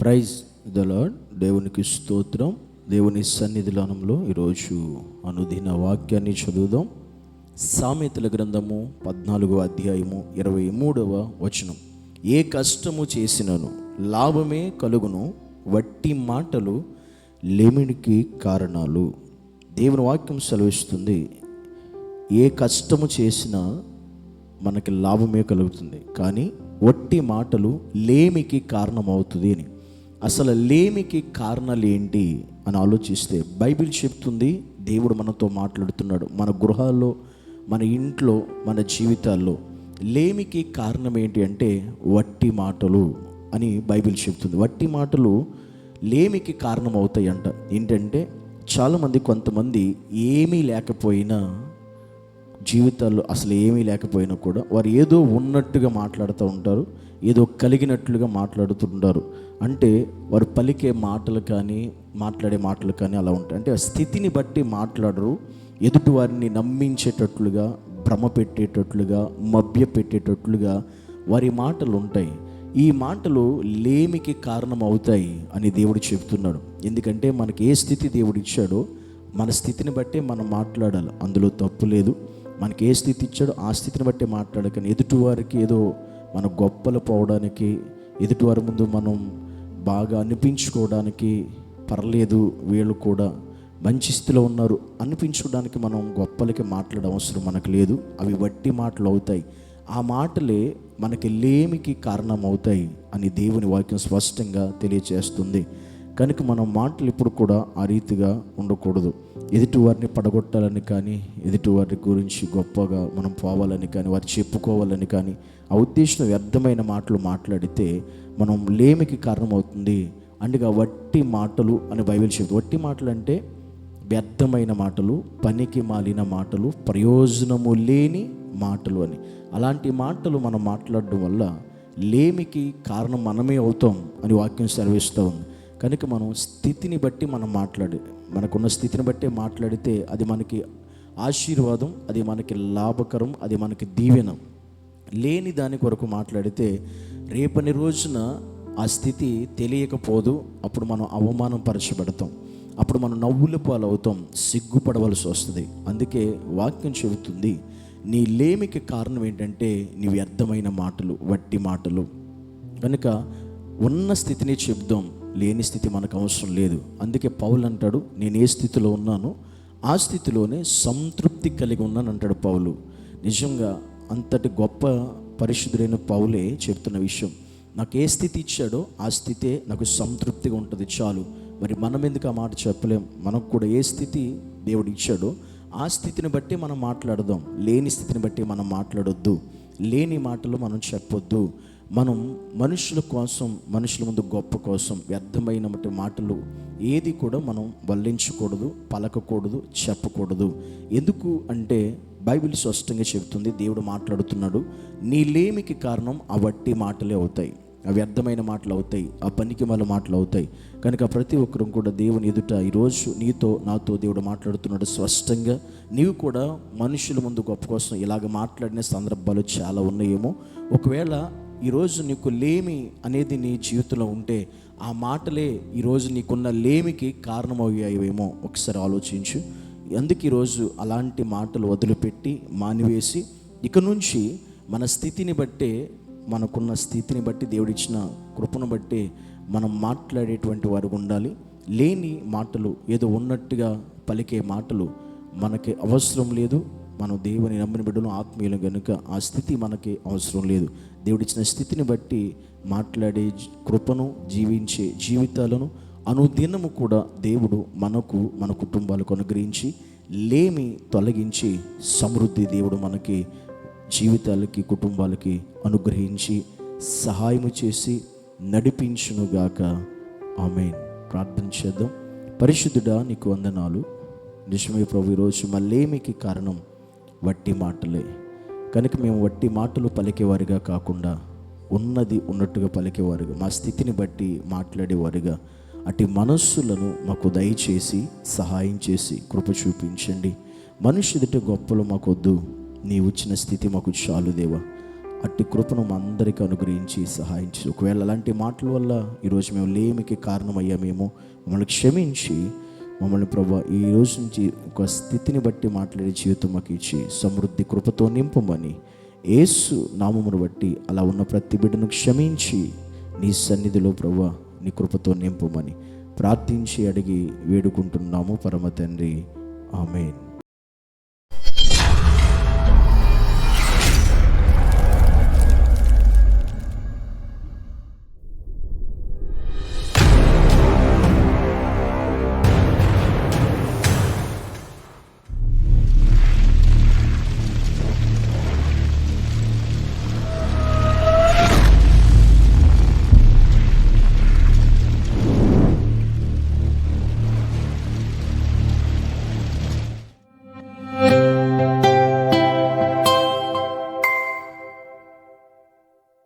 Praise the lord. దేవునికి స్తోత్రం. దేవుని సన్నిధిలో ఈరోజు అనుదిన వాక్యాన్ని చదువుదాం. సామెతల గ్రంథము 14వ అధ్యాయము 23వ వచనం. ఏ కష్టము చేసినను లాభమే కలుగును, వట్టి మాటలు లేమిడికి కారణాలు. దేవుని వాక్యం సెలవిస్తుంది, ఏ కష్టము చేసినా మనకి లాభమే కలుగుతుంది, కానీ వట్టి మాటలు లేమికి కారణమవుతుంది అని. అసలు లేమికి కారణాలు ఏంటి అని ఆలోచిస్తే బైబిల్ చెప్తుంది, దేవుడు మనతో మాట్లాడుతున్నాడు. మన గృహాల్లో, మన ఇంట్లో, మన జీవితాల్లో లేమికి కారణం ఏంటి అంటే వట్టి మాటలు అని బైబిల్ చెప్తుంది. వట్టి మాటలు లేమికి కారణం అవుతాయి అంట. ఏంటంటే చాలామంది, కొంతమంది ఏమీ లేకపోయినా, జీవితాల్లో అసలు ఏమీ లేకపోయినా కూడా వారు ఏదో ఉన్నట్టుగా మాట్లాడుతూ ఉంటారు, ఏదో కలిగినట్లుగా మాట్లాడుతుంటారు. అంటే వారు పలికే మాటలు కానీ, మాట్లాడే మాటలు కానీ అలా ఉంటాయి. అంటే ఆ స్థితిని బట్టి మాట్లాడరు. ఎదుటి వారిని నమ్మించేటట్లుగా, భ్రమ పెట్టేటట్లుగా, మభ్య పెట్టేటట్లుగా వారి మాటలు ఉంటాయి. ఈ మాటలు లేమికి కారణం అవుతాయి అని దేవుడు చెప్తున్నాడు. ఎందుకంటే మనకి ఏ స్థితి దేవుడు ఇచ్చాడో మన స్థితిని బట్టే మనం మాట్లాడాలి, అందులో తప్పు లేదు. మనకి ఏ స్థితి ఇచ్చాడో ఆ స్థితిని బట్టి మాట్లాడకని ఎదుటివారికి ఏదో మన గొప్పలు పోవడానికి, ఎదుటివారి ముందు మనం బాగా అనిపించుకోవడానికి, పర్లేదు వీళ్ళు కూడా మంచి స్థితిలో ఉన్నారు అనిపించుకోవడానికి మనం గొప్పలకి మాట్లాడే అవసరం మనకు లేదు. అవి వట్టి మాటలు అవుతాయి. ఆ మాటలే మనకి లేమికి కారణం అవుతాయి అని దేవుని వాక్యం స్పష్టంగా తెలియచేస్తుంది. కనుక మనం మాటలు ఇప్పుడు కూడా ఆ రీతిగా ఉండకూడదు. ఎదుటివారిని పడగొట్టాలని కానీ, ఎదుటివారి గురించి గొప్పగా మనం పోవాలని కానీ, వారు చెప్పుకోవాలని కానీ ఆ ఉద్దేశం వ్యర్థమైన మాటలు మాట్లాడితే మనం లేమికి కారణమవుతుంది. అందుకే వట్టి మాటలు అని బైబిల్ చెప్తుంది. వట్టి మాటలు అంటే వ్యర్థమైన మాటలు, పనికి మాలిన మాటలు, ప్రయోజనము లేని మాటలు అని. అలాంటి మాటలు మనం మాట్లాడడం వల్ల లేమికి కారణం మనమే అవుతాం అని వాక్యం సెలవిస్తూ ఉంది. కనుక మనం స్థితిని బట్టి మనం మనకున్న స్థితిని బట్టే మాట్లాడితే అది మనకి ఆశీర్వాదం, అది మనకి లాభకరం, అది మనకి దీవెనం. లేని దాని కొరకు మాట్లాడితే రేపటి రోజున ఆ స్థితి తెలియకపోదు. అప్పుడు మనం అవమానం పరచబడతాం, అప్పుడు మనం నవ్వుల పాలు అవుతాం, సిగ్గుపడవలసి వస్తుంది. అందుకే వాక్యం చెబుతుంది, నీ లేమికి కారణం ఏంటంటే నీ వ్యర్థమైన మాటలు, వట్టి మాటలు. కనుక ఉన్న స్థితిని చెప్దాం, లేని స్థితి మనకు అవసరం లేదు. అందుకే పౌలు అంటాడు, నేను ఏ స్థితిలో ఉన్నానో ఆ స్థితిలోనే సంతృప్తి కలిగి ఉన్నాను అంటాడు పౌలు. నిజంగా అంతటి గొప్ప పరిశుద్ధుడైన పౌలే చెప్తున్న విషయం. నాకు ఏ స్థితి ఇచ్చాడో ఆ స్థితే నాకు సంతృప్తిగా ఉంటుంది, చాలు. మరి మనం ఎందుకు ఆ మాట చెప్పలేం? మనకు కూడా ఏ స్థితి దేవుడు ఇచ్చాడో ఆ స్థితిని బట్టి మనం మాట్లాడదాం. లేని స్థితిని బట్టి మనం మాట్లాడొద్దు, లేని మాటలు మనం చెప్పొద్దు. మనం మనుషుల కోసం, మనుషుల ముందు గొప్ప కోసం వ్యర్థమైన మాటలు ఏది కూడా మనం వల్లించకూడదు, పలకకూడదు, చెప్పకూడదు. ఎందుకు అంటే బైబిల్ స్పష్టంగా చెబుతుంది, దేవుడు మాట్లాడుతున్నాడు, నీ లేమికి కారణం ఆ వట్టి మాటలే అవుతాయి, ఆ వ్యర్థమైన మాటలు అవుతాయి, ఆ పనికి మాల మాటలు అవుతాయి. కనుక ప్రతి ఒక్కరూ కూడా దేవుని ఎదుట ఈరోజు నీతో నాతో దేవుడు మాట్లాడుతున్నాడు స్పష్టంగా. నీవు కూడా మనుషుల ముందు గొప్ప కోసం ఇలాగ మాట్లాడిన సందర్భాలు చాలా ఉన్నాయేమో. ఒకవేళ ఈరోజు నీకు లేమి అనేది నీ జీవితంలో ఉంటే ఆ మాటలే ఈరోజు నీకున్న లేమికి కారణమయ్యాయేమో ఒకసారి ఆలోచించు. అందుకు ఈరోజు అలాంటి మాటలు వదిలిపెట్టి మానివేసి ఇక నుంచి మన స్థితిని బట్టే, మనకున్న స్థితిని బట్టి, దేవుడిచ్చిన కృపను బట్టి మనం మాట్లాడేటువంటి వారు ఉండాలి. లేని మాటలు, ఏదో ఉన్నట్టుగా పలికే మాటలు మనకి అవసరం లేదు. మనం దేవుని నమ్మిన బిడ్డలు, ఆత్మీయులు కనుక ఆ స్థితి మనకి అవసరం లేదు. దేవుడిచ్చిన స్థితిని బట్టి మాట్లాడే కృపను, జీవించే జీవితాలను అనుదినము కూడా దేవుడు మనకు, మన కుటుంబాలకు అనుగ్రహించి లేమి తొలగించి సమృద్ధి దేవుడు మనకి జీవితాలకి, కుటుంబాలకి అనుగ్రహించి సహాయము చేసి నడిపించునుగాక. ఆమేన్. ప్రార్థన చేద్దాం. పరిశుద్ధుడా, నీకు వందనాలు. నిజమే ప్రభు, ఈరోజు మా లేమికి కారణం వట్టి మాటలే. కనుక మేము వట్టి మాటలు పలికేవారిగా కాకుండా ఉన్నది ఉన్నట్టుగా పలికేవారుగా, మా స్థితిని బట్టి మాట్లాడేవారుగా, అటు మనస్సులను మాకు దయచేసి సహాయం చేసి కృప చూపించండి. మనిషి ఎదుట గొప్పలు మాకొద్దు, నీవు ఇచ్చిన స్థితి మాకు చాలు దేవా. అట్టి కృపను మా అందరికీ అనుగ్రహించి సహాయం చేసి, ఒకవేళ అలాంటి మాటల వల్ల ఈరోజు మేము లేమికి కారణమయ్యామేమో మమ్మల్ని క్షమించి, మమ్మల్ని ప్రభా ఈ రోజు నుంచి ఒక స్థితిని బట్టి మాట్లాడే జీవితం మాకు ఇచ్చి సమృద్ధి కృపతో నింపమని యేసు నామమును బట్టి అలా ఉన్న ప్రతి బిడ్డను క్షమించి నీ సన్నిధిలో ప్రభా నీ కృపతో నింపమని ప్రార్థించి అడిగి వేడుకుంటున్నాము పరమ తండ్రి. ఆమేన్.